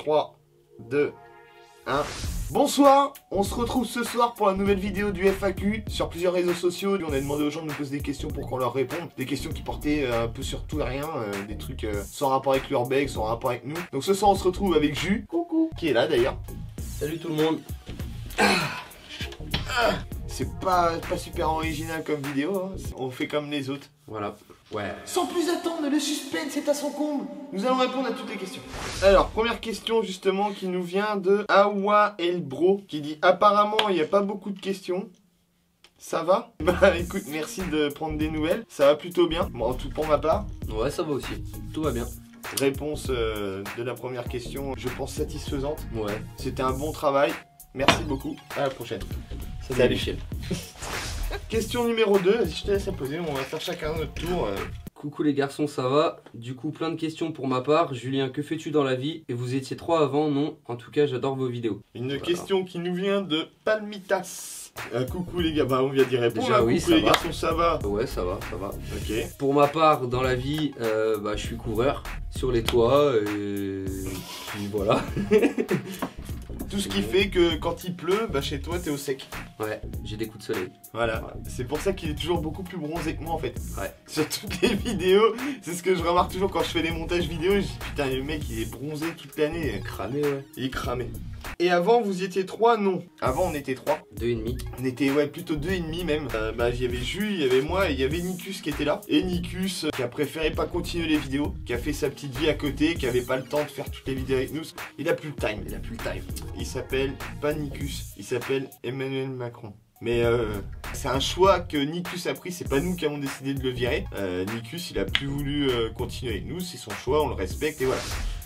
3, 2, 1. Bonsoir, on se retrouve ce soir pour la nouvelle vidéo du FAQ sur plusieurs réseaux sociaux. On a demandé aux gens de nous poser des questions pour qu'on leur réponde. Des questions qui portaient un peu sur tout et rien, des trucs sans rapport avec l'urbex, sans rapport avec nous. Donc ce soir on se retrouve avec Jus, coucou, qui est là d'ailleurs. Salut tout le monde. C'est pas super original comme vidéo, hein. On fait comme les autres. Voilà, ouais. Sans plus attendre, le suspense est à son comble. Nous allons répondre à toutes les questions. Alors, première question justement qui nous vient de Awa Elbro qui dit apparemment il n'y a pas beaucoup de questions. Ça va? Bah écoute, merci de prendre des nouvelles. Ça va plutôt bien, bon, en tout pour ma part. Ouais, ça va aussi. Tout va bien. Réponse de la première question, je pense satisfaisante. Ouais. C'était un bon travail. Merci beaucoup. À la prochaine. Salut Michel. Question numéro 2, vas-y je te laisse la poser, on va faire chacun notre tour. Coucou les garçons, ça va? Du coup, plein de questions pour ma part. Julien, que fais-tu dans la vie? Et vous étiez 3 avant? Non. En tout cas, j'adore vos vidéos. Une question qui nous vient de Palmitas. Coucou les gars, bah on vient d'y répondre. Déjà, là. oui, Coucou ça les va. garçons, ça va? Ouais, ça va, ça va. Ok. Pour ma part, dans la vie, bah, je suis coureur sur les toits. Et puis voilà. Tout ce qui fait que quand il pleut, bah chez toi t'es au sec. Ouais, j'ai des coups de soleil. Voilà, Ouais. c'est pour ça qu'il est toujours beaucoup plus bronzé que moi en fait. Ouais. Sur toutes les vidéos, c'est ce que je remarque toujours quand je fais des montages vidéo. Je dis putain, le mec il est bronzé toute l'année. Cramé, ouais. Il est cramé. Et avant vous étiez 3? Non. Avant on était 3. 2,5. On était ouais plutôt 2,5 même. Bah il y avait Jus, il y avait moi et il y avait Nicus qui était là. Et Nicus qui a préféré pas continuer les vidéos, qui a fait sa petite vie à côté, qui avait pas le temps de faire toutes les vidéos avec nous. Il a plus le time, il a plus le time. Il s'appelle pas Nicus, il s'appelle Emmanuel Macron. Mais c'est un choix que Nicus a pris, c'est pas nous qui avons décidé de le virer. Nicus il a plus voulu continuer avec nous, c'est son choix, on le respecte et voilà.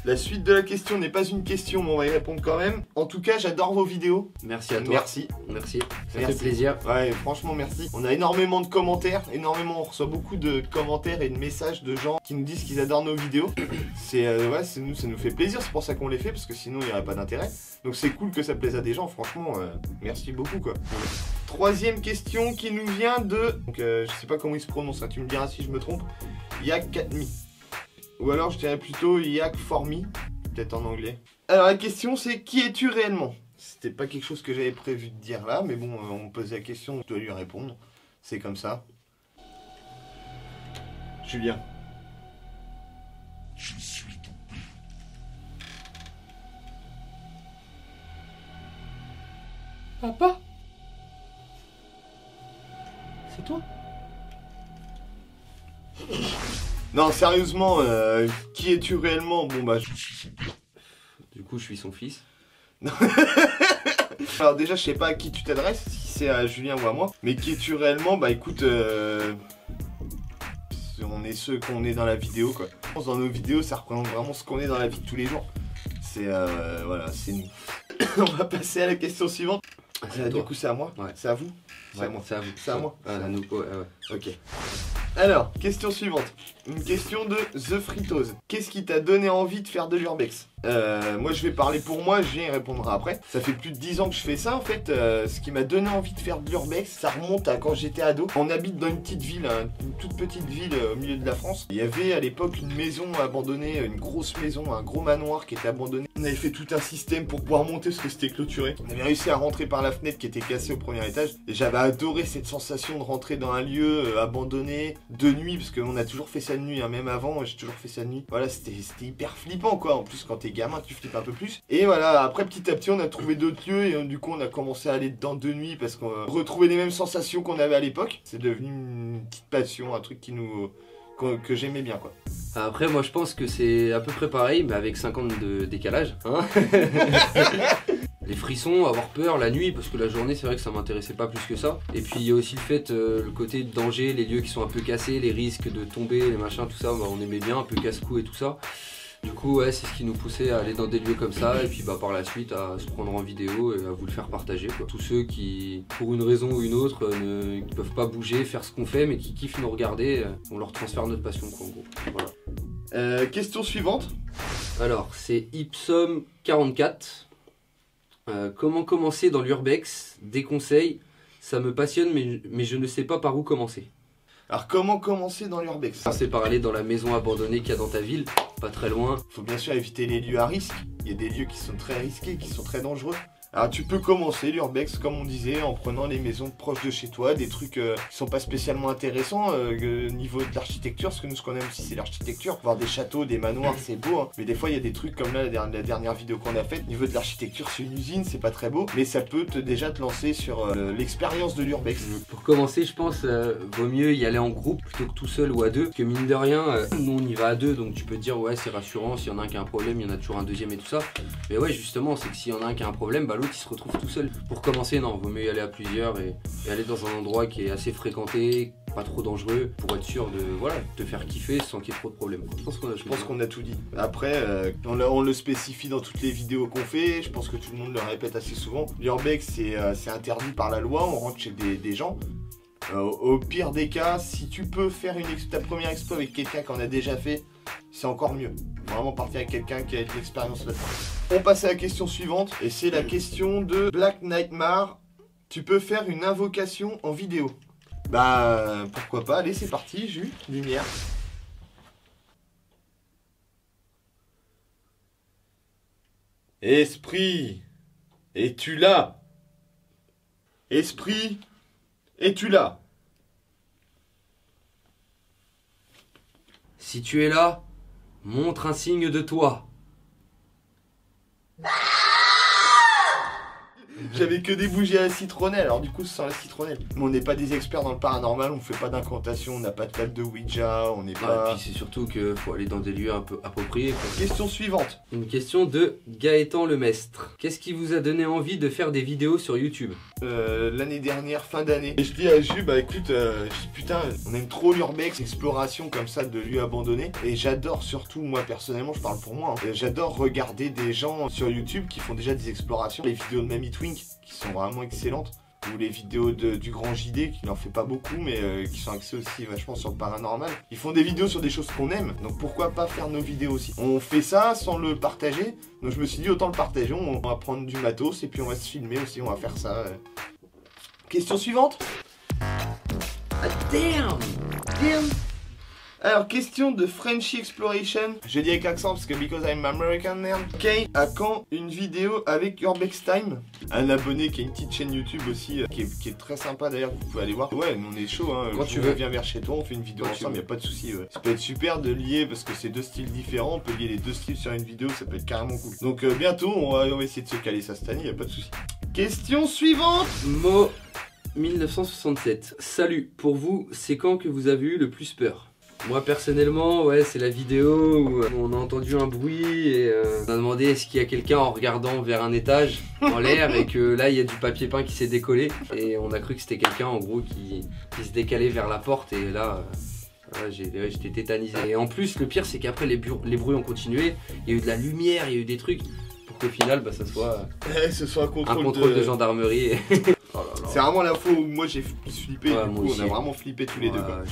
La suite de la question n'est pas une question, mais on va y répondre quand même. En tout cas, j'adore vos vidéos. Merci à toi. Merci. Merci. Ça Merci. fait plaisir. Ouais, franchement, merci. On a énormément de commentaires, on reçoit beaucoup de commentaires et de messages de gens qui nous disent qu'ils adorent nos vidéos. C'est ouais, ça nous fait plaisir, c'est pour ça qu'on les fait, parce que sinon il n'y aurait pas d'intérêt. Donc c'est cool que ça plaise à des gens, franchement, merci beaucoup quoi. Troisième question qui nous vient de... Donc je sais pas comment il se prononce, hein, tu me diras si je me trompe. Yak Katmi. Ou alors je dirais plutôt Yak Formi, peut-être en anglais. Alors la question c'est qui es-tu réellement? C'était pas quelque chose que j'avais prévu de dire là, mais bon, on me pose la question, je dois lui répondre. C'est comme ça. Julien. Je suis ton père. Papa? C'est toi? Non, sérieusement, qui es-tu réellement? Bon bah... Du coup, je suis son fils. Alors déjà, je sais pas à qui tu t'adresses, si c'est à Julien ou à moi. Mais qui es-tu réellement? Bah écoute, on est ceux qu'on est dans la vidéo quoi. Dans nos vidéos, ça représente vraiment ce qu'on est dans la vie de tous les jours. C'est voilà, c'est nous. On va passer à la question suivante. Du coup, c'est à moi? Ouais. C'est à vous? C'est à Ouais, moi. c'est à vous. C'est à moi? À nous. Ouais, ouais. Ok. Alors, question suivante. Une question de The Fritos. Qu'est-ce qui t'a donné envie de faire de l'urbex? Moi je vais parler pour moi, Julien répondra après. Ça fait plus de 10 ans que je fais ça en fait. Ce qui m'a donné envie de faire de l'urbex, ça remonte à quand j'étais ado. On habite dans une petite ville, hein, une toute petite ville au milieu de la France. Il y avait à l'époque une maison abandonnée, une grosse maison, un gros manoir qui était abandonné. On avait fait tout un système pour pouvoir monter parce que c'était clôturé. On avait réussi à rentrer par la fenêtre qui était cassée au premier étage. Et j'avais adoré cette sensation de rentrer dans un lieu abandonné de nuit, parce qu'on a toujours fait ça de nuit, hein, même avant, j'ai toujours fait ça de nuit. Voilà, c'était hyper flippant quoi. En plus quand t'es gamin, tu flippes un peu plus. Et voilà, après petit à petit on a trouvé d'autres lieux et du coup on a commencé à aller dedans de nuit parce qu'on retrouvait les mêmes sensations qu'on avait à l'époque. C'est devenu une petite passion, un truc qui nous... que j'aimais bien quoi. Après, moi je pense que c'est à peu près pareil, mais avec 5 ans de décalage. Hein. Les frissons, avoir peur la nuit, parce que la journée c'est vrai que ça m'intéressait pas plus que ça. Et puis il y a aussi le fait, le côté de danger, les lieux qui sont un peu cassés, les risques de tomber, les machins, tout ça, bah, on aimait bien, un peu casse-cou et tout ça. Du coup ouais, c'est ce qui nous poussait à aller dans des lieux comme ça et puis bah par la suite à se prendre en vidéo et à vous le faire partager quoi. Tous ceux qui, pour une raison ou une autre, ne peuvent pas bouger, faire ce qu'on fait mais qui kiffent nous regarder, on leur transfère notre passion quoi en gros. Voilà. Question suivante. Alors c'est Ipsum44. Comment commencer dans l'urbex? Des conseils, ça me passionne mais je ne sais pas par où commencer. Alors comment commencer dans l'urbex? C'est par aller dans la maison abandonnée qu'il y a dans ta ville, pas très loin. Faut bien sûr éviter les lieux à risque. Il y a des lieux qui sont très risqués, qui sont très dangereux. Alors tu peux commencer l'urbex comme on disait en prenant les maisons proches de chez toi, des trucs qui sont pas spécialement intéressants au niveau de l'architecture, parce que nous ce qu'on aime aussi c'est l'architecture, voir des châteaux, des manoirs c'est beau hein. Mais des fois il y a des trucs comme là la dernière vidéo qu'on a faite, au niveau de l'architecture c'est une usine, c'est pas très beau, mais ça peut déjà te lancer sur l'expérience de l'urbex. Pour commencer je pense vaut mieux y aller en groupe plutôt que tout seul ou à deux, parce que mine de rien nous on y va à deux donc tu peux te dire ouais c'est rassurant, s'il y en a un qui a un problème il y en a toujours un deuxième et tout ça, mais ouais justement c'est que s'il y en a un qui a un problème bah l'autre il se retrouve tout seul. Pour commencer, non, vaut mieux y aller à plusieurs et aller dans un endroit qui est assez fréquenté, pas trop dangereux, pour être sûr de voilà, te faire kiffer sans qu'il y ait trop de problèmes. Je pense qu'on a tout dit. Après, on le spécifie dans toutes les vidéos qu'on fait, je pense que tout le monde le répète assez souvent. L'urbex, c'est interdit par la loi, on rentre chez des gens. Au pire des cas, si tu peux faire ta première expo avec quelqu'un qui en a déjà fait, c'est encore mieux. Vraiment partir avec quelqu'un qui a de l'expérience là-dedans. On passe à la question suivante, et c'est la question de Black Nightmare. Tu peux faire une invocation en vidéo? Bah, pourquoi pas, allez c'est parti, Jus, lumière. Esprit, es-tu là? Esprit, es-tu là? Si tu es là, montre un signe de toi. J'avais que des bougies à la citronnelle, alors du coup ça sent la citronnelle. Mais on n'est pas des experts dans le paranormal, on fait pas d'incantation, on n'a pas de table de Ouija, on n'est pas... Et puis c'est surtout qu'il faut aller dans des lieux un peu appropriés. Question suivante. Une question de Gaëtan Lemestre. Qu'est-ce qui vous a donné envie de faire des vidéos sur YouTube? L'année dernière, fin d'année. Et je dis à Jus, bah écoute, putain, on aime trop l'urbex, exploration comme ça de lieux abandonnés. Et j'adore surtout, moi personnellement, je parle pour moi, hein, j'adore regarder des gens sur YouTube qui font déjà des explorations. Les vidéos de Mamie Twink qui sont vraiment excellentes, ou les vidéos du Grand JD qui n'en fait pas beaucoup mais qui sont axées aussi vachement sur le paranormal. Ils font des vidéos sur des choses qu'on aime, donc pourquoi pas faire nos vidéos aussi. On fait ça sans le partager, donc je me suis dit autant le partager, on va prendre du matos et puis on va se filmer aussi, on va faire ça. Question suivante. Ah damn! Damn! Alors, question de Frenchy Exploration. Je dis avec accent parce que because I'm American man. Kay, à quand une vidéo avec Urbex Time? Un abonné qui a une petite chaîne YouTube aussi, qui est très sympa d'ailleurs, vous pouvez aller voir. Ouais, nous on est chaud, hein. Quand tu veux. Viens vers chez toi, on fait une vidéo ensemble, y a pas de souci. Ouais. Ça peut être super de lier parce que c'est deux styles différents, on peut lier les deux styles sur une vidéo, ça peut être carrément cool. Donc bientôt, on va essayer de se caler ça cette année, y a pas de souci. Question suivante. Mo 1967. Salut, pour vous, c'est quand que vous avez eu le plus peur? Moi personnellement, ouais, c'est la vidéo où on a entendu un bruit et on a demandé est-ce qu'il y a quelqu'un en regardant vers un étage en l'air et que là il y a du papier peint qui s'est décollé et on a cru que c'était quelqu'un en gros qui se décalait vers la porte et là j'étais tétanisé. Et en plus le pire c'est qu'après les bruits ont continué, il y a eu de la lumière, il y a eu des trucs pour qu'au final ça soit un contrôle de gendarmerie. Oh là là. C'est vraiment la fois où moi j'ai flippé, ouais, du coup aussi. On a vraiment flippé tous les deux quoi.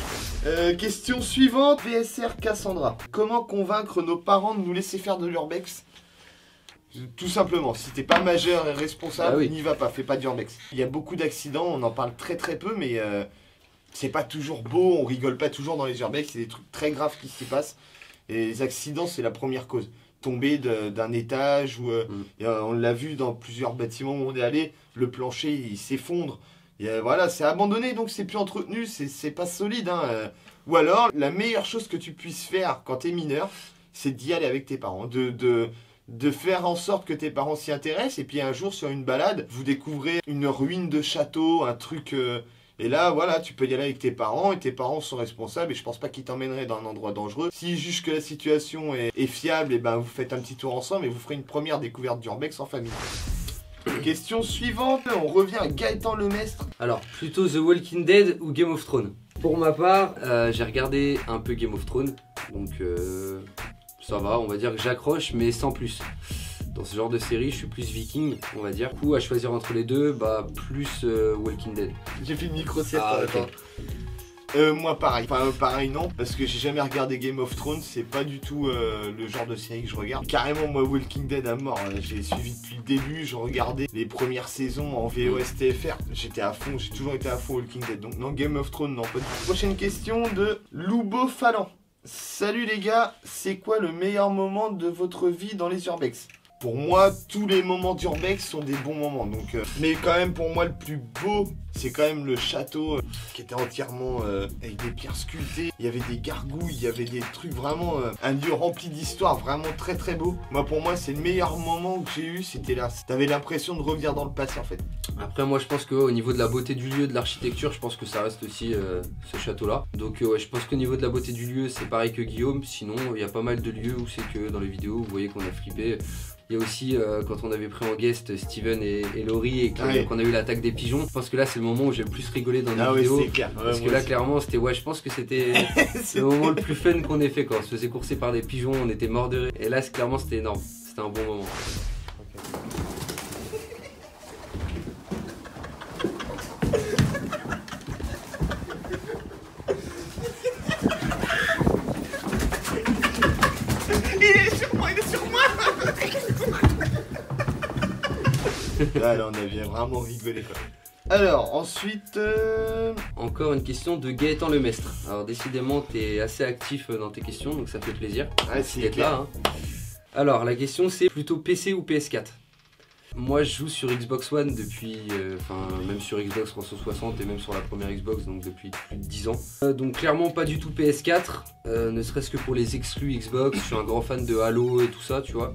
Question suivante, VSR Cassandra. Comment convaincre nos parents de nous laisser faire de l'urbex? Tout simplement, si t'es pas majeur et responsable, n'y va pas, fais pas d'urbex. Il y a beaucoup d'accidents, on en parle très peu, mais c'est pas toujours beau, on rigole pas toujours dans les urbex, il y a des trucs très graves qui s'y passent. Et les accidents, c'est la première cause. Tomber d'un étage, ou on l'a vu dans plusieurs bâtiments où on est allé, le plancher il s'effondre. Voilà, c'est abandonné, donc c'est plus entretenu, c'est pas solide. Hein. Ou alors, la meilleure chose que tu puisses faire quand t'es mineur, c'est d'y aller avec tes parents. De faire en sorte que tes parents s'y intéressent, et puis un jour sur une balade, vous découvrez une ruine de château, un truc... Et là, voilà, tu peux y aller avec tes parents, et tes parents sont responsables, et je pense pas qu'ils t'emmèneraient dans un endroit dangereux. S'ils jugent que la situation est fiable, et ben vous faites un petit tour ensemble, et vous ferez une première découverte d'urbex en famille. Question suivante, on revient à Gaëtan Lemestre. Alors, plutôt The Walking Dead ou Game of Thrones? Pour ma part, j'ai regardé un peu Game of Thrones, donc ça va, on va dire que j'accroche, mais sans plus. Dans ce genre de série, je suis plus viking, on va dire. Du coup, à choisir entre les deux, bah plus Walking Dead. J'ai fait une micro-sieste. Ah, okay. Moi pareil, enfin pareil non, parce que j'ai jamais regardé Game of Thrones, c'est pas du tout le genre de série que je regarde. Carrément moi Walking Dead à mort, j'ai suivi depuis le début, je regardais les premières saisons en VOSTFR, j'étais à fond, j'ai toujours été à fond Walking Dead, donc non Game of Thrones non pas du tout. Prochaine question de Loubo Falan. Salut les gars, c'est quoi le meilleur moment de votre vie dans les urbex? Pour moi, tous les moments d'urbex sont des bons moments, donc mais quand même pour moi le plus beau, c'est quand même le château qui était entièrement avec des pierres sculptées, il y avait des gargouilles, il y avait des trucs vraiment, un lieu rempli d'histoire, vraiment très très beau. Moi pour moi c'est le meilleur moment que j'ai eu, c'était là, t'avais l'impression de revenir dans le passé en fait. Après moi je pense qu'au niveau de la beauté du lieu, de l'architecture, je pense que ça reste aussi ce château là. Donc ouais, je pense qu'au niveau de la beauté du lieu c'est pareil que Guillaume, sinon il y a pas mal de lieux où c'est que dans les vidéos vous voyez qu'on a flippé. Il y a aussi quand on avait pris en guest Steven et Laurie et qu'on a eu l'attaque des pigeons. Je pense que là c'est le moment où j'ai le plus rigolé dans les vidéos. C'est clair. Parce que là clairement c'était je pense que c'était le moment le plus fun qu'on ait fait quand on se faisait courser par des pigeons, on était morts de rire. Et là clairement c'était énorme, c'était un bon moment. Il est sur moi. Là on avait vraiment rigolé quoi. Alors ensuite Encore une question de Gaëtan Lemestre. Alors décidément t'es assez actif dans tes questions donc ça fait plaisir d'être là hein. Alors la question c'est plutôt PC ou PS4? Moi je joue sur Xbox One depuis, même sur Xbox 360 et même sur la première Xbox, donc depuis plus de 10 ans. Donc clairement pas du tout PS4, ne serait-ce que pour les exclus Xbox, je suis un grand fan de Halo et tout ça, tu vois.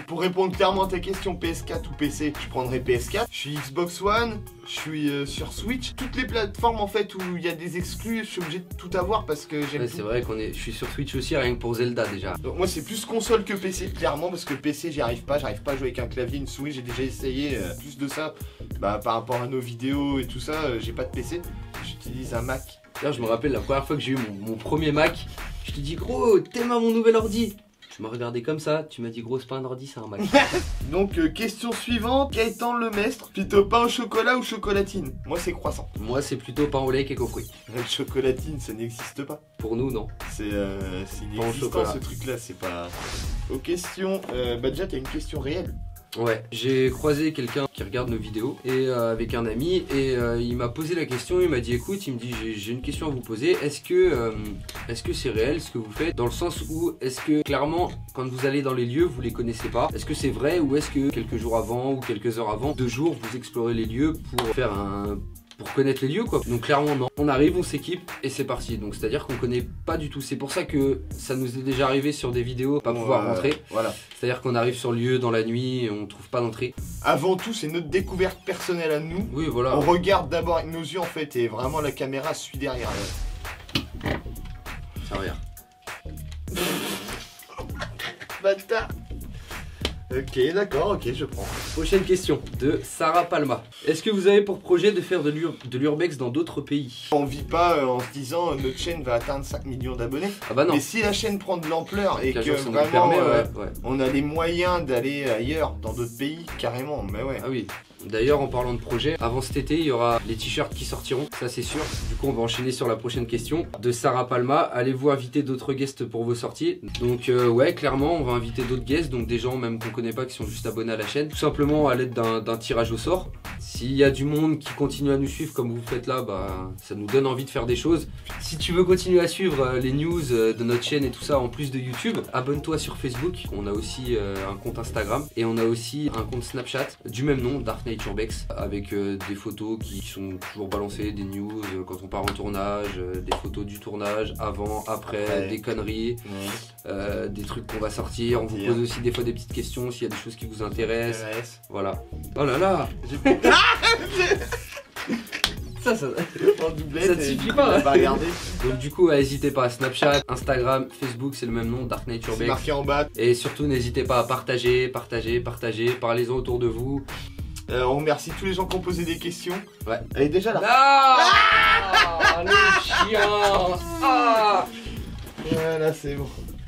Pour répondre clairement à ta question, PS4 ou PC, je prendrais PS4. Je suis Xbox One, je suis sur Switch. Toutes les plateformes en fait où il y a des exclus, je suis obligé de tout avoir parce que j'aime tout. C'est vrai je suis sur Switch aussi rien que pour Zelda déjà. Donc moi c'est plus console que PC, clairement, parce que PC j'arrive pas à jouer avec un clavier, une souris, j'ai déjà essayé. Plus de ça, par rapport à nos vidéos et tout ça, j'ai pas de PC, j'utilise un Mac. D'ailleurs je me rappelle la première fois que j'ai eu mon premier Mac, je te dis gros, t'aimes mon nouvel ordi? Tu m'as regardé comme ça, tu m'as dit gros c'est pas un ordi, c'est un Mac. Donc question suivante, Gaëtan Lemestre, plutôt pain au chocolat ou chocolatine? Moi c'est croissant. Moi c'est plutôt pain au lait et aux fruits. Le chocolatine ça n'existe pas. Pour nous non. C'est inexistant ce truc là, c'est pas... Aux questions, déjà t'as une question réelle. Ouais, j'ai croisé quelqu'un qui regarde nos vidéos et avec un ami et il m'a posé la question, il m'a dit écoute, il me dit j'ai une question à vous poser, est-ce que c'est réel ce que vous faites, dans le sens où est-ce que clairement quand vous allez dans les lieux vous les connaissez pas, est-ce que c'est vrai ou est-ce que quelques jours avant ou quelques heures avant, 2 jours vous explorez les lieux pour connaître les lieux quoi. Donc clairement non, on arrive, on s'équipe et c'est parti. Donc c'est à dire qu'on connaît pas du tout. C'est pour ça que ça nous est déjà arrivé sur des vidéos pas pouvoir rentrer. Voilà. C'est à dire qu'on arrive sur le lieu dans la nuit et on trouve pas d'entrée. Avant tout c'est notre découverte personnelle à nous. Oui voilà. On regarde d'abord avec nos yeux en fait et vraiment la caméra suit derrière. Ça regarde. Bâtard. Ok, d'accord, ok, je prends. Prochaine question de Sarah Palma. Est-ce que vous avez pour projet de faire de l'urbex dans d'autres pays? On vit pas en se disant notre chaîne va atteindre 5 millions d'abonnés. Ah bah non. Mais si la chaîne prend de l'ampleur et que ça vraiment nous permet, on a les moyens d'aller ailleurs, dans d'autres pays, carrément, mais ouais. Ah oui. D'ailleurs en parlant de projet, avant cet été il y aura les t-shirts qui sortiront, ça c'est sûr. Du coup on va enchaîner sur la prochaine question de Sarah Palma. Allez-vous inviter d'autres guests pour vos sorties? Donc ouais clairement on va inviter d'autres guests, donc des gens même qu'on connaît pas qui sont juste abonnés à la chaîne. Tout simplement à l'aide d'un tirage au sort. S'il y a du monde qui continue à nous suivre comme vous faites là, bah ça nous donne envie de faire des choses. Si tu veux continuer à suivre les news de notre chaîne et tout ça en plus de YouTube, abonne-toi sur Facebook. On a aussi un compte Instagram et on a aussi un compte Snapchat du même nom, Dark Knight Urbex, avec des photos qui sont toujours balancées, des news quand on part en tournage, des photos du tournage, avant, après, des conneries, des trucs qu'on va sortir. On vous pose aussi des fois des petites questions s'il y a des choses qui vous intéressent. Voilà. Oh là là. Ça te suffit pas. Donc du coup n'hésitez pas, Snapchat, Instagram, Facebook c'est le même nom, Dark Knight Urbex. C'est marqué en bas. Et surtout n'hésitez pas à partager, parlez-en autour de vous. On remercie tous les gens qui ont posé des questions. Ouais. Elle est déjà là. Ah, le chien. Voilà, c'est bon.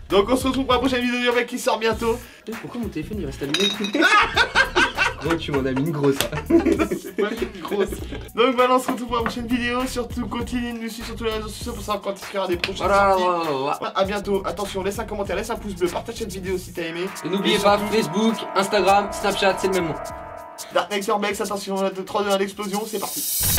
Donc on se retrouve pour la prochaine vidéo d'Urbex qui sort bientôt. Pourquoi mon téléphone il reste allumé? Gros, tu m'en as mis une grosse. C'est pas une grosse. Donc voilà, on se retrouve pour la prochaine vidéo. Surtout, continuez de nous suivre sur tous les réseaux sociaux pour savoir quand il y aura des prochaines sorties. Voilà. A bientôt. Attention, laisse un commentaire, laisse un pouce bleu, partage cette vidéo si t'as aimé. Et n'oubliez pas, Facebook, Instagram, Snapchat, c'est le même nom. Dark Knight Urbex, attention, 3, 2, 1, l'explosion, c'est parti.